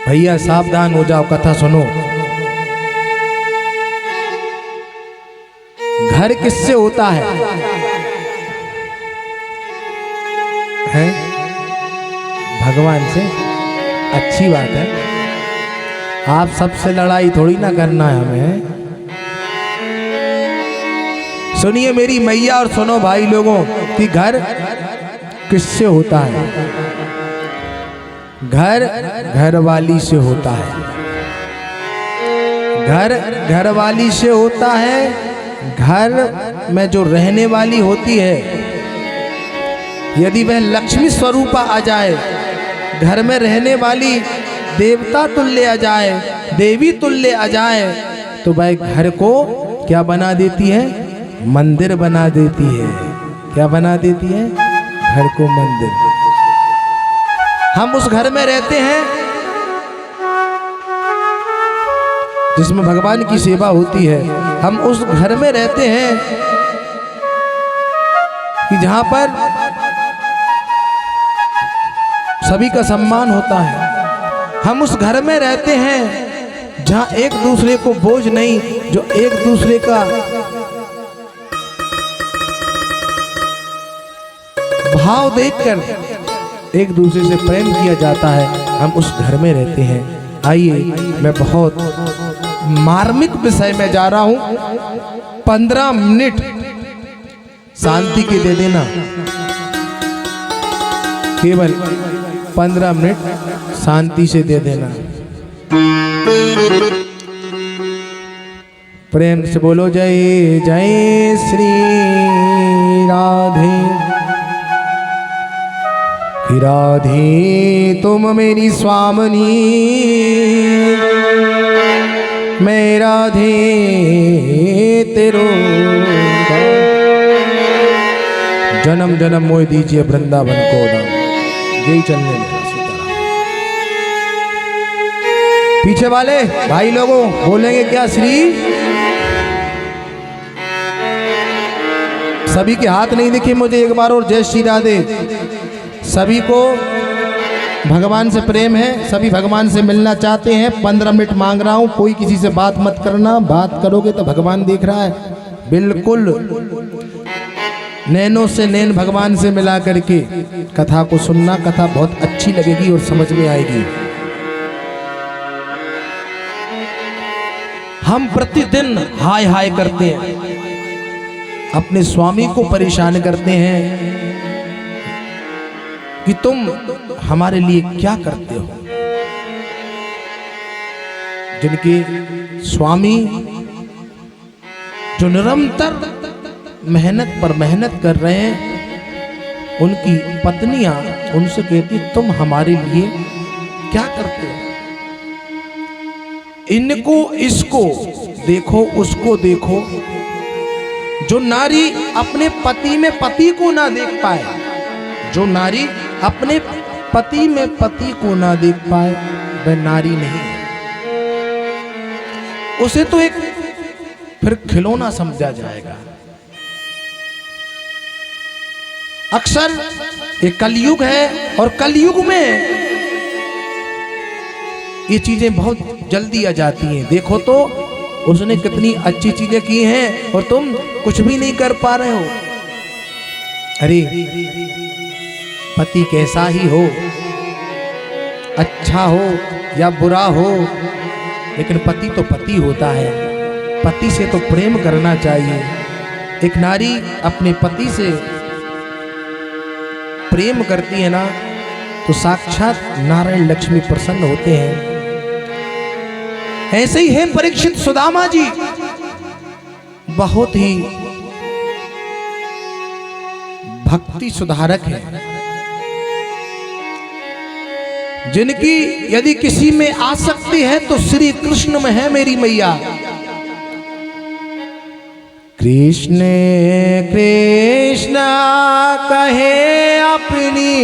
भैया सावधान हो जाओ, कथा सुनो। घर किससे होता है? भगवान से। अच्छी बात है, आप सबसे लड़ाई थोड़ी ना करना है हमें। सुनिए मेरी मैया और सुनो भाई लोगों कि घर किससे होता है? घर घरवाली से होता है। घर घरवाली से होता है। घर में जो रहने वाली होती है, यदि वह लक्ष्मी स्वरूपा आ जाए, घर में रहने वाली देवता तुल्य आ जाए, देवी तुल्य आ जाए, तो वह घर को क्या बना देती है? मंदिर बना देती है। क्या बना देती है? घर को मंदिर। हम उस घर में रहते हैं जिसमें भगवान की सेवा होती है। हम उस घर में रहते हैं कि जहां पर सभी का सम्मान होता है। हम उस घर में रहते हैं जहां एक दूसरे को बोझ नहीं, जो एक दूसरे का भाव देखकर एक दूसरे से प्रेम किया जाता है। हम उस घर में रहते हैं। आइए, मैं बहुत मार्मिक विषय में जा रहा हूं। 15 मिनट शांति के दे देना, केवल 15 मिनट शांति से दे देना। प्रेम से बोलो जय जय श्री राधे। कि राधे तुम मेरी स्वामिनी, मैं राधे तेरो जन्म जन्म मोह दीजिए वृंदावन को दाम। यही चलने मेरा सीताराम। पीछे वाले भाई लोगों बोलेंगे क्या? श्री सभी के हाथ नहीं दिखे मुझे एक बार और। जय श्री राधे। सभी को भगवान से प्रेम है, सभी भगवान से मिलना चाहते हैं। 15 मिनट मांग रहा हूं, कोई किसी से बात मत करना। बात करोगे तो भगवान देख रहा है। बिल्कुल नैनों से नैन भगवान से मिला करके कथा को सुनना। कथा बहुत अच्छी लगेगी और समझ में आएगी। हम प्रतिदिन हाय हाय करते हैं, अपने स्वामी को परेशान करते हैं कि तुम हमारे लिए क्या करते हो। जिनके स्वामी जो निरंतर मेहनत पर मेहनत कर रहे हैं, उनकी पत्नियां उनसे कहती तुम हमारे लिए क्या करते हो? इनको इसको देखो, उसको देखो। जो नारी अपने पति में पति को ना देख पाए, जो नारी अपने पति में पति को ना देख पाए, वह नारी नहीं है। उसे तो एक फिर खिलौना समझा जाएगा। अक्सर ये कलयुग है और कलयुग में ये चीजें बहुत जल्दी आ जाती हैं। देखो तो उसने कितनी अच्छी चीजें की हैं और तुम कुछ भी नहीं कर पा रहे हो। अरे पति कैसा ही हो, अच्छा हो या बुरा हो, लेकिन पति तो पति होता है। पति से तो प्रेम करना चाहिए। एक नारी अपने पति से प्रेम करती है ना, तो साक्षात नारायण लक्ष्मी प्रसन्न होते हैं। ऐसे ही है परीक्षित सुदामा जी, बहुत ही भक्ति सुधारक है, जिनकी यदि किसी में आसक्ति है तो श्री कृष्ण में है मेरी मैया। कृष्ण कृष्ण कहे अपनी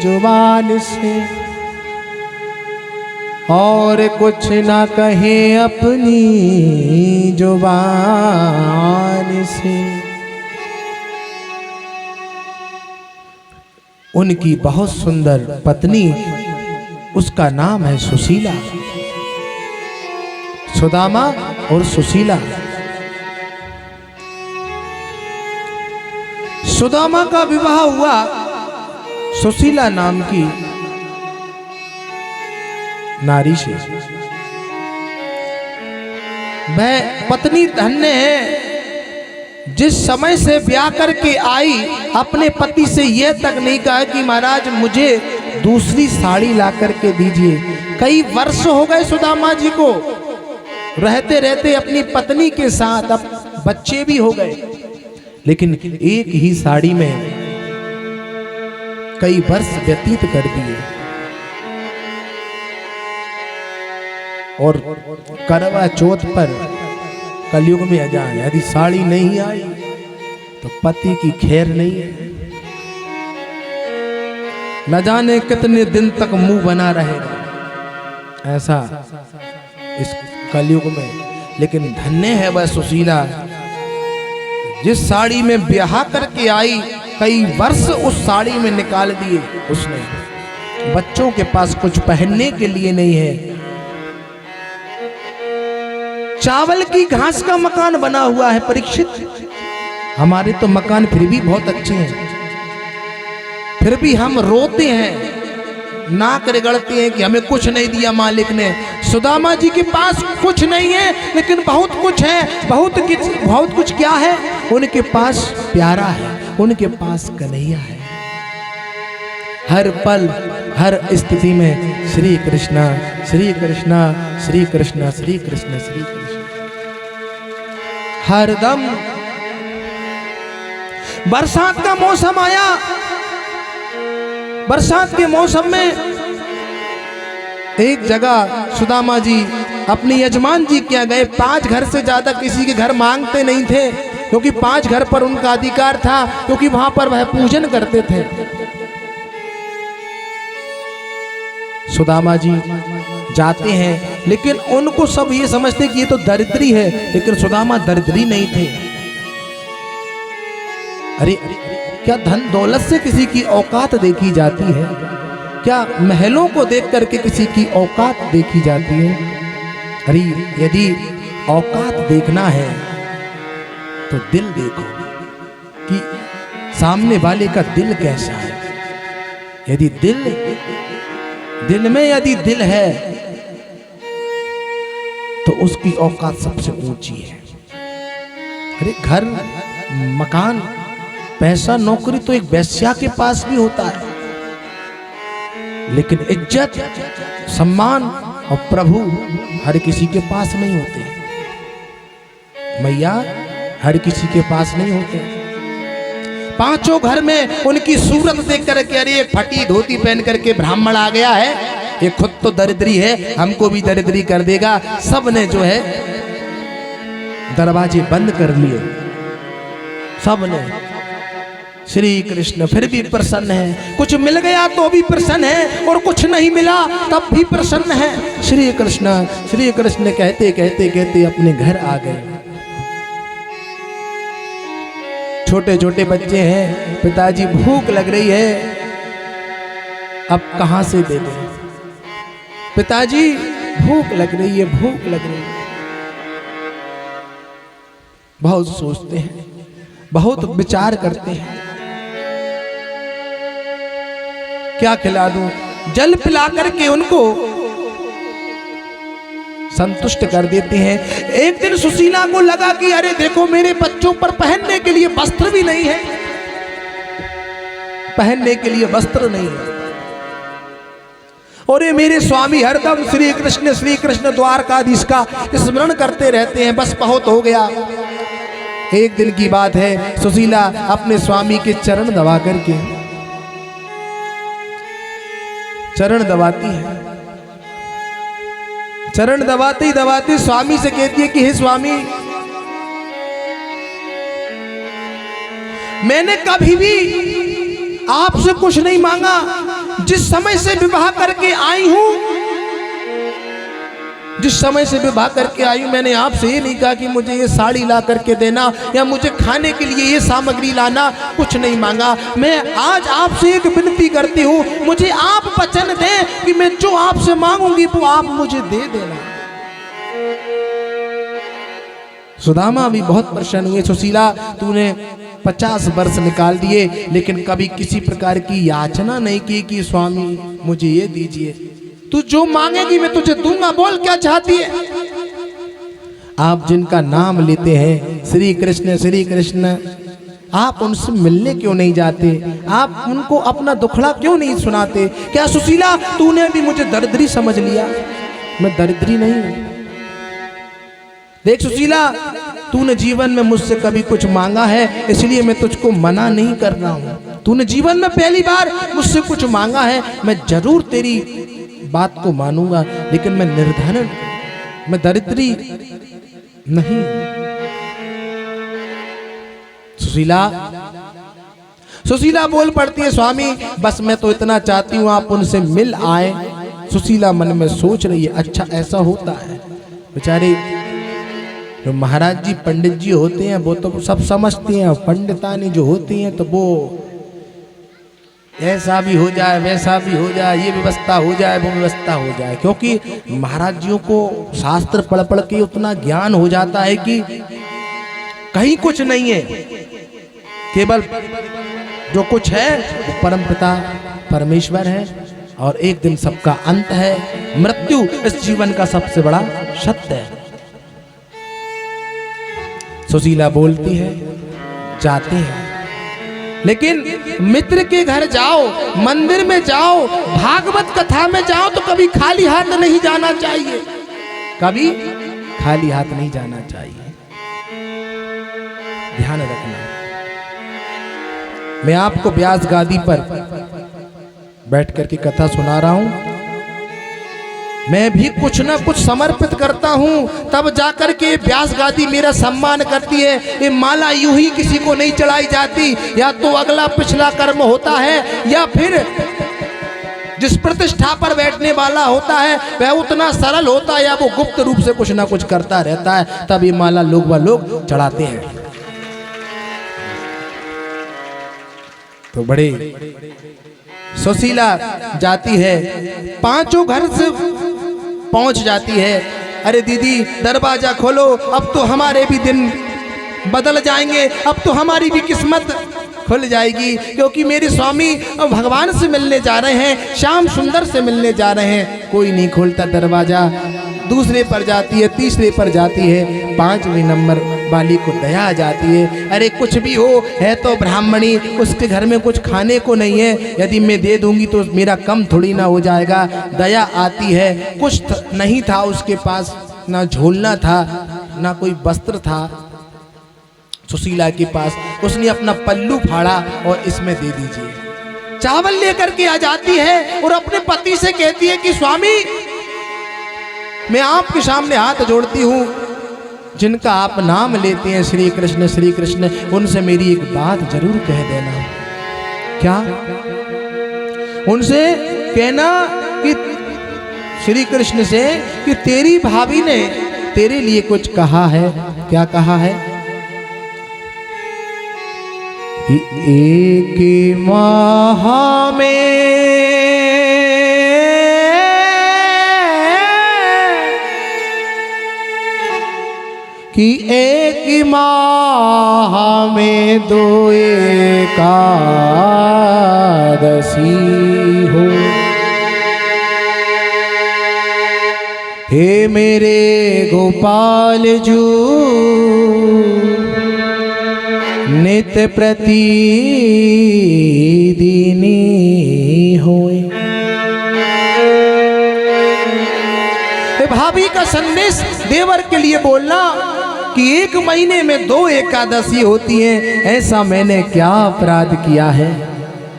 जुबान से, और कुछ ना कहे अपनी जुबान से। उनकी बहुत सुंदर पत्नी उसका नाम है सुशीला। सुदामा और सुशीला। सुदामा का विवाह हुआ सुशीला नाम की नारी से। वह पत्नी धन्य है, जिस समय से ब्याह करके आई अपने पति से यह तक नहीं कहा कि महाराज मुझे दूसरी साड़ी ला करके दीजिए। कई वर्ष हो गए सुदामा जी को रहते रहते अपनी पत्नी के साथ, अब बच्चे भी हो गए, लेकिन एक ही साड़ी में कई वर्ष व्यतीत कर दिए। और करवा चौथ पर कलयुग में अजान, यदि साड़ी नहीं आई तो पति की खैर नहीं है। न जाने कितने दिन तक मुंह बना रहेगा ऐसा इस कलयुग में। लेकिन धन्य है वह सुशीला, जिस साड़ी में ब्याह करके आई कई वर्ष उस साड़ी में निकाल दिए उसने। बच्चों के पास कुछ पहनने के लिए नहीं है। चावल की घास का मकान बना हुआ है परीक्षित। हमारे तो मकान फिर भी बहुत अच्छे हैं, फिर भी हम रोते हैं, नाक रगड़ते हैं कि हमें कुछ नहीं दिया मालिक ने। सुदामा जी के पास कुछ नहीं है, लेकिन बहुत कुछ है। बहुत कुछ क्या है? उनके पास प्यारा है, उनके पास कन्हैया है। हर पल हर स्थिति में श्री कृष्णा श्री कृष्णा श्री कृष्णा श्री कृष्णा श्री कृष्ण। हरदम बरसात का मौसम आया, बरसात के मौसम में एक जगह सुदामा जी अपने यजमान जी क्या गए। 5 घर से ज्यादा किसी के घर मांगते नहीं थे, क्योंकि 5 घर पर उनका अधिकार था, क्योंकि वहां पर वह पूजन करते थे। सुदामा जी जाते हैं, लेकिन उनको सब ये समझते कि ये तो दरिद्री है, लेकिन सुदामा दरिद्री नहीं थे। अरे क्या धन दौलत से किसी की औकात देखी जाती है? क्या महलों को देख करके किसी की औकात देखी जाती है? अरे यदि औकात देखना है तो दिल देखो कि सामने वाले का दिल कैसा है। यदि दिल में यदि दिल है तो उसकी औकात सबसे ऊंची है। अरे घर मकान पैसा नौकरी तो एक वेश्या के पास भी होता है, लेकिन इज्जत सम्मान और प्रभु हर किसी के पास नहीं होते। मैया हर किसी के पास नहीं होते। 5 घर में उनकी सूरत देख करके अरे फटी धोती पहन करके ब्राह्मण आ गया है, ये खुद तो दरिद्री है, हमको भी दरिद्री कर देगा। सब ने जो है दरवाजे बंद कर लिए, सब ने। श्री कृष्ण फिर भी प्रसन्न है। कुछ मिल गया तो भी प्रसन्न है, और कुछ नहीं मिला तब भी प्रसन्न है। श्री कृष्ण कहते कहते कहते अपने घर आ गए। छोटे छोटे बच्चे हैं, पिताजी भूख लग रही है, अब कहां से दे दें? पिताजी भूख लग रही है, भूख लग रही है। बहुत सोचते हैं, बहुत विचार करते हैं, क्या खिला दूं? जल पिला करके उनको संतुष्ट कर देते हैं। एक दिन सुशीला को लगा कि अरे देखो मेरे बच्चों पर पहनने के लिए वस्त्र भी नहीं है, पहनने के लिए वस्त्र नहीं है, और ये मेरे स्वामी हरदम श्री कृष्ण द्वारकाधीश का स्मरण करते रहते हैं, बस बहुत हो गया। एक दिन की बात है, सुशीला अपने स्वामी के चरण दबा करके चरण दबाती है। चरण दबाते दबाते स्वामी से कहती है कि हे स्वामी, मैंने कभी भी आपसे कुछ नहीं मांगा। जिस समय से विवाह करके आई हूं, जिस समय से विवाह करके आई हूं, मैंने आपसे ये नहीं कहा कि मुझे ये साड़ी ला करके देना या मुझे खाने के लिए ये सामग्री लाना, कुछ नहीं मांगा। मैं आज आपसे एक विनती करती हूँ, मुझे आप वचन दें कि मैं जो आपसे मांगूंगी वो आप मुझे दे देना। सुदामा भी बहुत प्रसन्न हुए। सुशीला, तूने 50 वर्ष निकाल दिए लेकिन कभी किसी प्रकार की याचना नहीं की कि स्वामी मुझे ये दीजिए। तू जो मांगेगी मैं तुझे दूंगा, बोल क्या चाहती है। आप जिनका नाम लेते हैं श्री कृष्ण, आप उनसे मिलने क्यों नहीं जाते? आप उनको अपना दुखड़ा क्यों नहीं सुनाते? क्या सुशीला तूने भी मुझे दरिद्री समझ लिया? मैं दरिद्री नहीं हूं। देख सुशीला, तूने जीवन में मुझसे कभी कुछ मांगा है इसलिए मैं तुझको मना नहीं कर रहा हूं। तूने जीवन में पहली बार मुझसे कुछ मांगा है, मैं जरूर तेरी बात को मानूंगा, लेकिन मैं निर्धन, मैं दरिद्री नहीं। सुशीला बोल पड़ती है, स्वामी बस मैं तो इतना चाहती हूँ आप उनसे मिल आए। सुशीला मन में सोच रही है, अच्छा ऐसा होता है। बेचारे जो महाराज जी पंडित जी होते हैं वो तो सब समझते हैं, पंडितानी जो होती हैं तो वो ऐसा भी हो जाए वैसा भी हो जाए, ये व्यवस्था हो जाए वो व्यवस्था हो जाए, क्योंकि महाराज जियों को शास्त्र पढ़ पढ़ के उतना ज्ञान हो जाता है कि कहीं कुछ नहीं है, केवल जो कुछ है वो परमपिता परमेश्वर है और एक दिन सबका अंत है। मृत्यु इस जीवन का सबसे बड़ा सत्य है। सुशीला बोलती है, जाते हैं, लेकिन मित्र के घर जाओ, मंदिर में जाओ, भागवत कथा में जाओ तो कभी खाली हाथ नहीं जाना चाहिए, कभी खाली हाथ नहीं जाना चाहिए। ध्यान रखना। मैं आपको व्यास गादी पर बैठ करके कथा सुना रहा हूं। मैं भी कुछ ना कुछ समर्पित करता हूं, तब जाकर के व्यास गादी मेरा सम्मान करती है। ये माला यूं ही किसी को नहीं चढ़ाई जाती, या तो अगला पिछला कर्म होता है या फिर जिस प्रतिष्ठा पर बैठने वाला होता है वह उतना सरल होता है या वो गुप्त रूप से कुछ ना कुछ करता रहता है, तब ये माला लोग चढ़ाते हैं। तो बड़े सुशीला जाती है, पांचों घर से पहुंच जाती है। अरे दीदी दरवाजा खोलो, अब तो हमारे भी दिन बदल जाएंगे, अब तो हमारी भी किस्मत खुल जाएगी, क्योंकि मेरे स्वामी भगवान से मिलने जा रहे हैं, श्याम सुंदर से मिलने जा रहे हैं। कोई नहीं खोलता दरवाजा। दूसरे पर जाती है, तीसरे पर जाती है, 5वें नंबर वाली को दया आ जाती है। अरे कुछ भी हो, है तो ब्राह्मणी, उसके घर में कुछ खाने को नहीं है, यदि मैं दे दूंगी तो मेरा कम थोड़ी ना हो जाएगा। दया आती है। कुछ नहीं था उसके पास, ना झोलना था ना कोई वस्त्र था सुशीला के पास। उसने अपना पल्लू फाड़ा और इसमें दे दीजिए। चावल लेकर के आ जाती है और अपने पति से कहती है कि स्वामी मैं आपके सामने हाथ जोड़ती हूँ, जिनका आप नाम लेते हैं श्री कृष्ण, उनसे मेरी एक बात जरूर कह देना। क्या? उनसे कहना कि श्री कृष्ण से कि तेरी भाभी ने तेरे लिए कुछ कहा है। क्या कहा है? कि एक माह में कि एक माह में 2 एकादशी हो। हे मेरे गोपाल जू नित प्रति दीनी होए। भाभी का संदेश देवर के लिए बोलना कि 1 महीने में 2 एकादशी होती हैं। ऐसा मैंने क्या अपराध किया है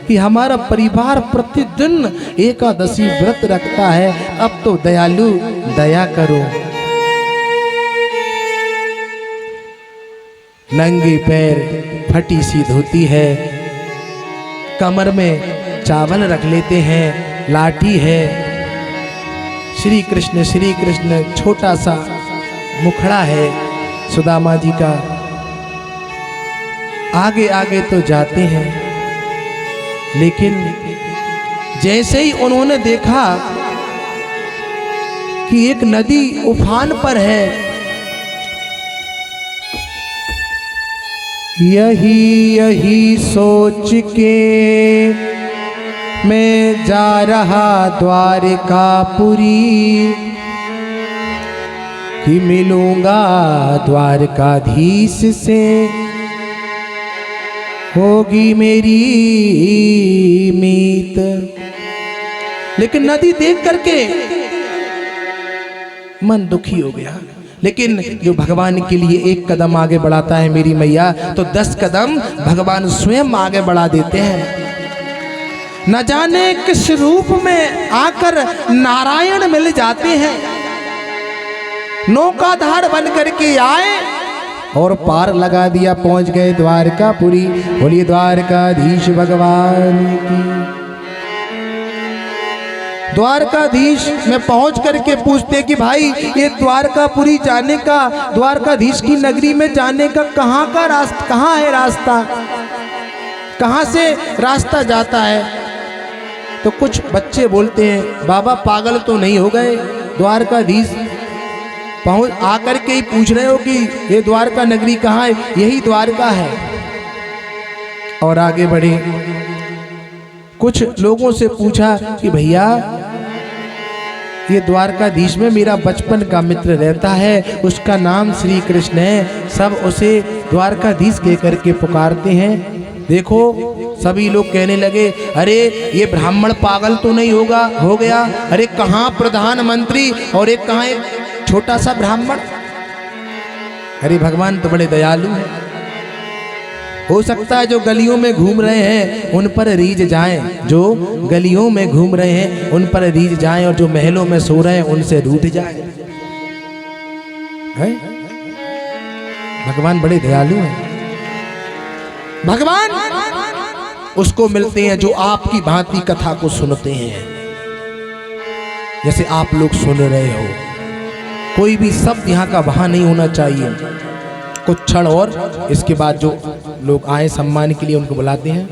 कि हमारा परिवार प्रतिदिन एकादशी व्रत रखता है। अब तो दयालु दया करो। नंगे पैर फटी सी धोती है, कमर में चावल रख लेते हैं, लाठी है, श्री कृष्ण छोटा सा मुखड़ा है सुदामा जी का। आगे आगे तो जाते हैं, लेकिन जैसे ही उन्होंने देखा कि एक नदी उफान पर है। यही सोच के मैं जा रहा द्वारकापुरी, कि मिलूंगा द्वारकाधीश से, होगी मेरी मीत। लेकिन नदी देख करके मन दुखी हो गया। लेकिन जो भगवान के लिए एक कदम आगे बढ़ाता है मेरी मैया, तो 10 कदम भगवान स्वयं आगे बढ़ा देते हैं। न जाने किस रूप में आकर नारायण मिल जाते हैं, नौकाधार बन करके आए और पार लगा दिया, पहुंच गए द्वारकापुरी। बोलिए द्वारकाधीश भगवान की। द्वारकाधीश में पहुंच करके पूछते कि भाई ये द्वारकापुरी जाने का, द्वारकाधीश की नगरी में जाने का कहाँ है रास्ता, कहाँ से रास्ता जाता है? तो कुछ बच्चे बोलते हैं बाबा पागल तो नहीं हो गए, द्वारकाधीश पहुंच आकर के ही पूछ रहे हो कि ये द्वारका नगरी कहाँ है? यही द्वारका है। और आगे बढ़े, कुछ लोगों से पूछा कि भैया ये द्वारकाधीश में मेरा बचपन का मित्र रहता है, उसका नाम श्री कृष्ण है, सब उसे द्वारकाधीश कह करके पुकारते हैं। देखो सभी लोग कहने लगे अरे ये ब्राह्मण पागल तो नहीं हो गया, अरे कहाँ प्रधानमंत्री और एक कहाँ एक छोटा सा ब्राह्मण। अरे भगवान तो बड़े दयालु हैं, हो सकता है जो गलियों में घूम रहे हैं उन पर रीझ जाएं, जो गलियों में घूम रहे हैं उन पर रीझ जाएं, और जो महलों में सो रहे हैं उनसे रूठ जाएं। है? भगवान बड़े दयालु हैं। भगवान उसको मिलते हैं जो आपकी भांति कथा को सुनते हैं, जैसे आप लोग सुन रहे हो। कोई भी शब्द यहाँ का वहां नहीं होना चाहिए। कुछ क्षण और इसके बाद जो लोग आए सम्मान के लिए उनको बुलाते हैं।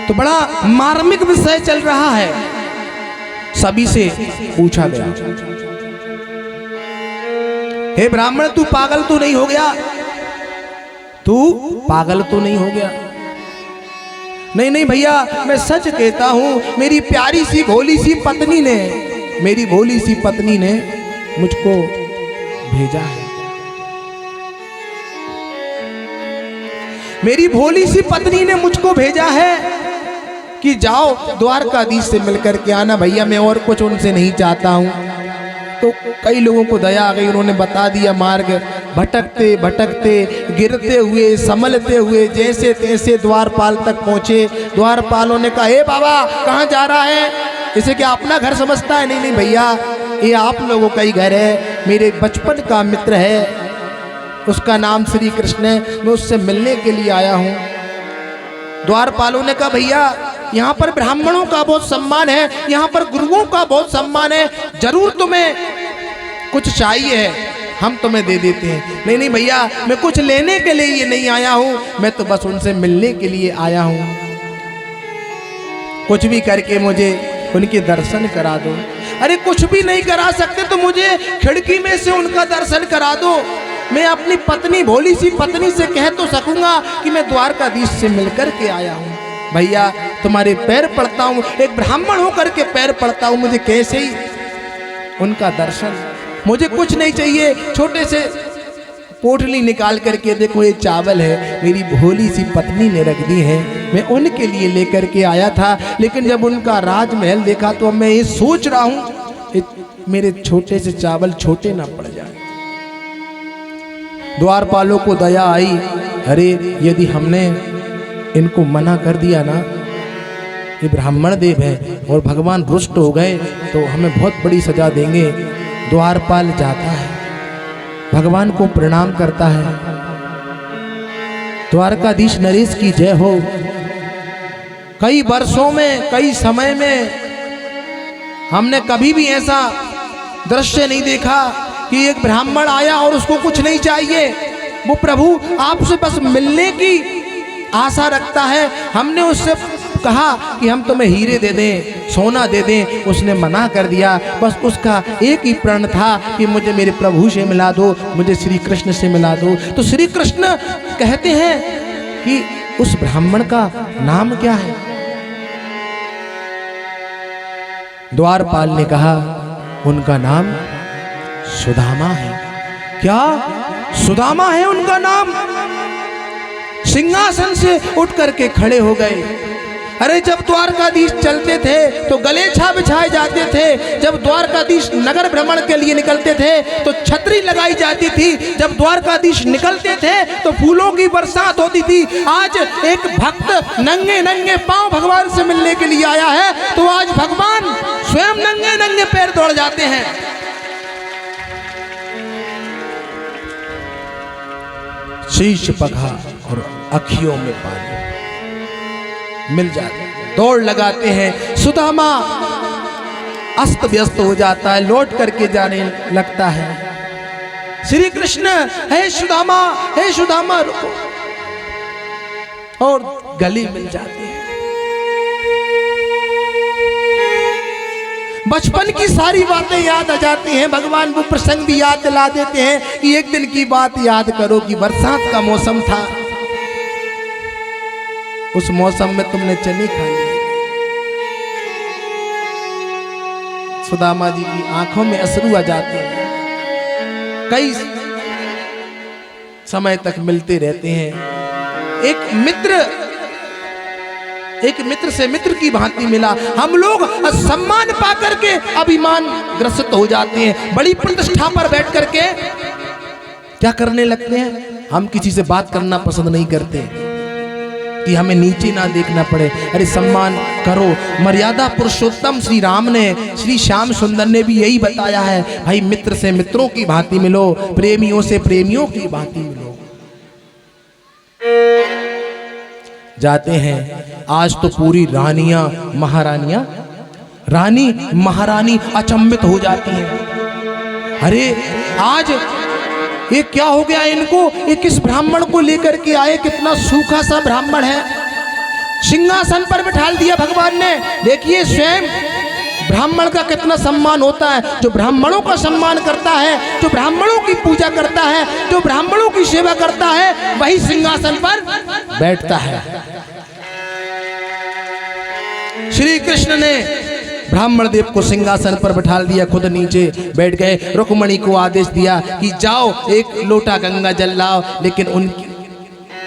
तो बड़ा मार्मिक विषय चल रहा है। सभी से पूछा गया, हे ब्राह्मण तू पागल तो नहीं हो गया? तू पागल तो नहीं हो गया? नहीं भैया मैं सच कहता हूं, मेरी प्यारी सी भोली सी पत्नी ने, मेरी भोली सी पत्नी ने मुझको भेजा है। मेरी भोली सी पत्नी ने मुझको भेजा है कि जाओ द्वारकाधीश से मिलकर के आना। भैया मैं और कुछ उनसे नहीं चाहता हूं। तो कई लोगों को दया आ गई, उन्होंने बता दिया मार्ग। भटकते भटकते गिरते हुए संभलते हुए जैसे तैसे द्वारपाल तक पहुंचे। द्वारपालों ने कहा हे बाबा कहाँ जा रहा है? इसे क्या अपना घर समझता है? नहीं भैया ये आप लोगों का ही घर है, मेरे बचपन का मित्र है, उसका नाम श्री कृष्ण है, मैं उससे मिलने के लिए आया हूँ। द्वारपालों ने कहा भैया यहाँ पर ब्राह्मणों का बहुत सम्मान है, यहाँ पर गुरुओं का बहुत सम्मान है, जरूर तुम्हें कुछ चाहिए है, हम तुम्हें दे देते हैं। नहीं भैया मैं कुछ लेने के लिए ये नहीं आया हूँ, मैं तो बस उनसे मिलने के लिए आया हूँ। कुछ भी करके मुझे उनके दर्शन करा दो। अरे कुछ भी नहीं करा सकते तो मुझे खिड़की में से उनका दर्शन करा दो। मैं अपनी पत्नी भोली सी पत्नी से कह तो सकूंगा कि मैं द्वारकाधीश से मिलकर के आया हूँ। भैया तुम्हारे पैर पड़ता हूँ, एक ब्राह्मण होकर के पैर पड़ता हूँ, मुझे कैसे ही उनका दर्शन। मुझे कुछ नहीं चाहिए, छोटे से पोटली निकाल करके देखो ये चावल है, मेरी भोली सी पत्नी ने रख दी है, मैं उनके लिए लेकर के आया था। लेकिन जब उनका राजमहल देखा तो मैं ये सोच रहा हूँ मेरे छोटे से चावल छोटे ना पड़ जाए। द्वारपालों को दया आई, अरे यदि हमने इनको मना कर दिया ना, ये ब्राह्मण देव है और भगवान रुष्ट हो गए तो हमें बहुत बड़ी सजा देंगे। द्वारपाल जाता है, भगवान को प्रणाम करता है, द्वारकाधीश नरेश की जय हो। कई वर्षों में, कई समय में हमने कभी भी ऐसा दृश्य नहीं देखा कि एक ब्राह्मण आया और उसको कुछ नहीं चाहिए, वो प्रभु आपसे बस मिलने की आशा रखता है। हमने उससे कहा कि हम तुम्हें हीरे दे दें, सोना दे दें, उसने मना कर दिया। बस उसका एक ही प्रण था कि मुझे मेरे प्रभु से मिला दो, मुझे श्री कृष्ण से मिला दो। तो श्री कृष्ण कहते हैं कि उस ब्राह्मण का नाम क्या है? द्वारपाल ने कहा उनका नाम सुदामा है। क्या? सुदामा है उनका नाम। सिंहासन से उठ करके खड़े हो गए। अरे जब द्वारकाधीश चलते थे तो गलेछा बिछाए जाते थे, जब द्वारकाधीश नगर भ्रमण के लिए निकलते थे तो छतरी लगाई जाती थी, जब द्वारकाधीश निकलते थे तो फूलों की बरसात होती थी। आज एक भक्त नंगे नंगे पांव भगवान से मिलने के लिए आया है तो आज भगवान स्वयं नंगे नंगे पैर दौड़ जाते हैं। शीश पघा और अखियों में पानी मिल जाते, दौड़ लगाते हैं। सुदामा अस्त व्यस्त हो जाता है, लौट करके जाने लगता है। श्री कृष्ण हे सुदामा रुको, और गली मिल जाते हैं। बचपन की सारी बातें याद आ जाती हैं। भगवान वो प्रसंग भी याद दिला देते हैं कि एक दिन की बात याद करो कि बरसात का मौसम था, उस मौसम में तुमने चने खाई। सुदामा जी की आंखों में अश्रु आ जाते हैं। कई समय तक मिलते रहते हैं। एक मित्र से मित्र की भांति मिला। हम लोग सम्मान पा करके अभिमान ग्रसित हो जाते हैं। बड़ी प्रतिष्ठा पर बैठ करके क्या करने लगते हैं? हम किसी से बात करना पसंद नहीं करते कि हमें नीचे ना देखना पड़े। अरे सम्मान करो। मर्यादा पुरुषोत्तम श्री राम ने, श्री श्याम सुंदर ने भी यही बताया है, भाई मित्र से मित्रों की भांति मिलो, प्रेमियों से प्रेमियों की भांति मिलो। जाते हैं। आज तो पूरी रानी महारानी अचंभित हो जाती हैं। अरे आज ये क्या हो गया इनको? ये किस ब्राह्मण को लेकर के आए? कितना सूखा सा ब्राह्मण है। सिंहासन पर बिठा दिया भगवान ने। देखिए स्वयं ब्राह्मण का कितना सम्मान होता है। जो ब्राह्मणों का सम्मान करता है, जो ब्राह्मणों की पूजा करता है, जो ब्राह्मणों की सेवा करता है, वही सिंहासन पर बैठता है। श्री कृष्ण ने ब्राह्मण देव को सिंहासन पर बैठा दिया, खुद नीचे बैठ गए। रुक्मणी को आदेश दिया कि जाओ एक लोटा गंगा जल लाओ। लेकिन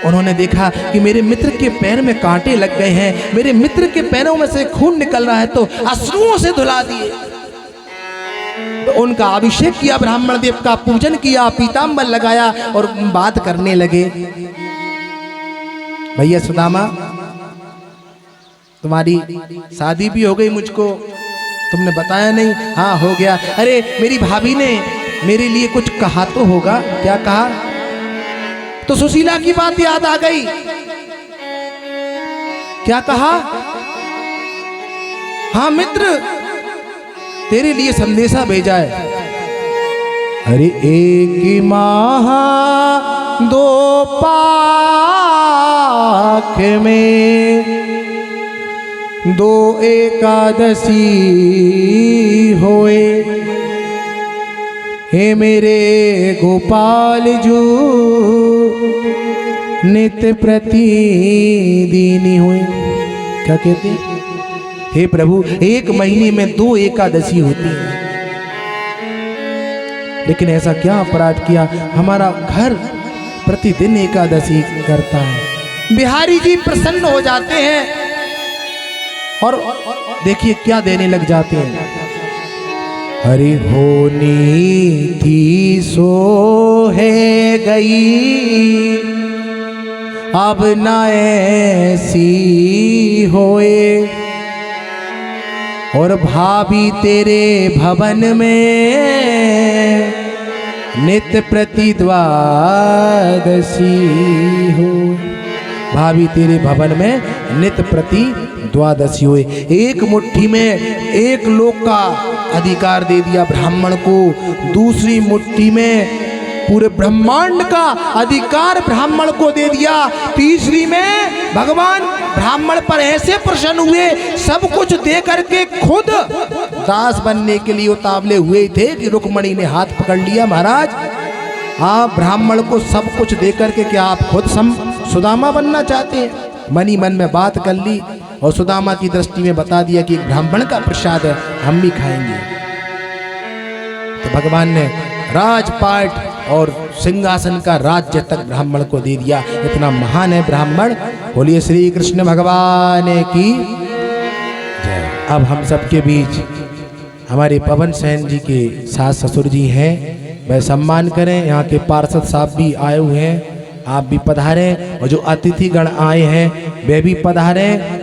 उन्होंने देखा कि मेरे मित्र के पैर में कांटे लग गए हैं, मेरे मित्र के पैरों में से खून निकल रहा है, तो अश्रुओं से धुला दिए। तो उनका अभिषेक किया, ब्राह्मण देव का पूजन किया, पीतांबर लगाया और बात करने लगे। भैया सुदामा, तुम्हारी शादी भी हो गई, मुझको तुमने बताया नहीं। हाँ हो गया। अरे मेरी भाभी ने मेरे लिए कुछ कहा तो होगा। क्या कहा? तो सुशीला की बात याद आ गई। क्या कहा? हाँ मित्र तेरे लिए संदेशा भेजा है। अरे एक माह दो पाख में दो एकादशी होए, हे मेरे गोपाल जू नित्य प्रतिदिनी हुए। क्या कहते हैं? हे प्रभु, एक महीने में 2 एकादशी होती है, लेकिन ऐसा क्या अपराध किया, हमारा घर प्रतिदिन एकादशी करता है। बिहारी जी प्रसन्न हो जाते हैं और देखिए क्या देने लग जाते हैं। हरि होनी थी सो है गई, अब न ऐसी होए, और भाभी तेरे भवन में नित्य प्रति द्वादशी हो। भाभी तेरे भवन में नित्य प्रति द्वादशी हुए। एक मुट्ठी में एक लोक का अधिकार दे दिया ब्राह्मण को, दूसरी मुट्ठी में पूरे ब्रह्मांड का अधिकार ब्राह्मण को दे दिया, तीसरी में भगवान ब्राह्मण पर ऐसे प्रसन्न हुए, सब कुछ दे करके खुद दास बनने के लिए उतावले हुए थे कि रुक्मणी ने हाथ पकड़ लिया, महाराज आप ब्राह्मण को सब कुछ दे करके क्या आप खुद सुदामा बनना चाहते हैं? मनी मन में बात कर ली और सुदामा की दृष्टि में बता दिया कि एक ब्राह्मण का प्रसाद है, हम भी खाएंगे। तो भगवान ने राजपाट और सिंहासन का राज्य तक ब्राह्मण को दे दिया। इतना महान है ब्राह्मण। बोलिए श्री कृष्ण भगवान की जय। अब हम सबके बीच हमारे पवन सेन जी के सास ससुर जी हैं, वह सम्मान करें। यहाँ के पार्षद साहब भी आए हुए हैं, आप भी पधारें और जो अतिथिगण आए हैं वे भी पधारें।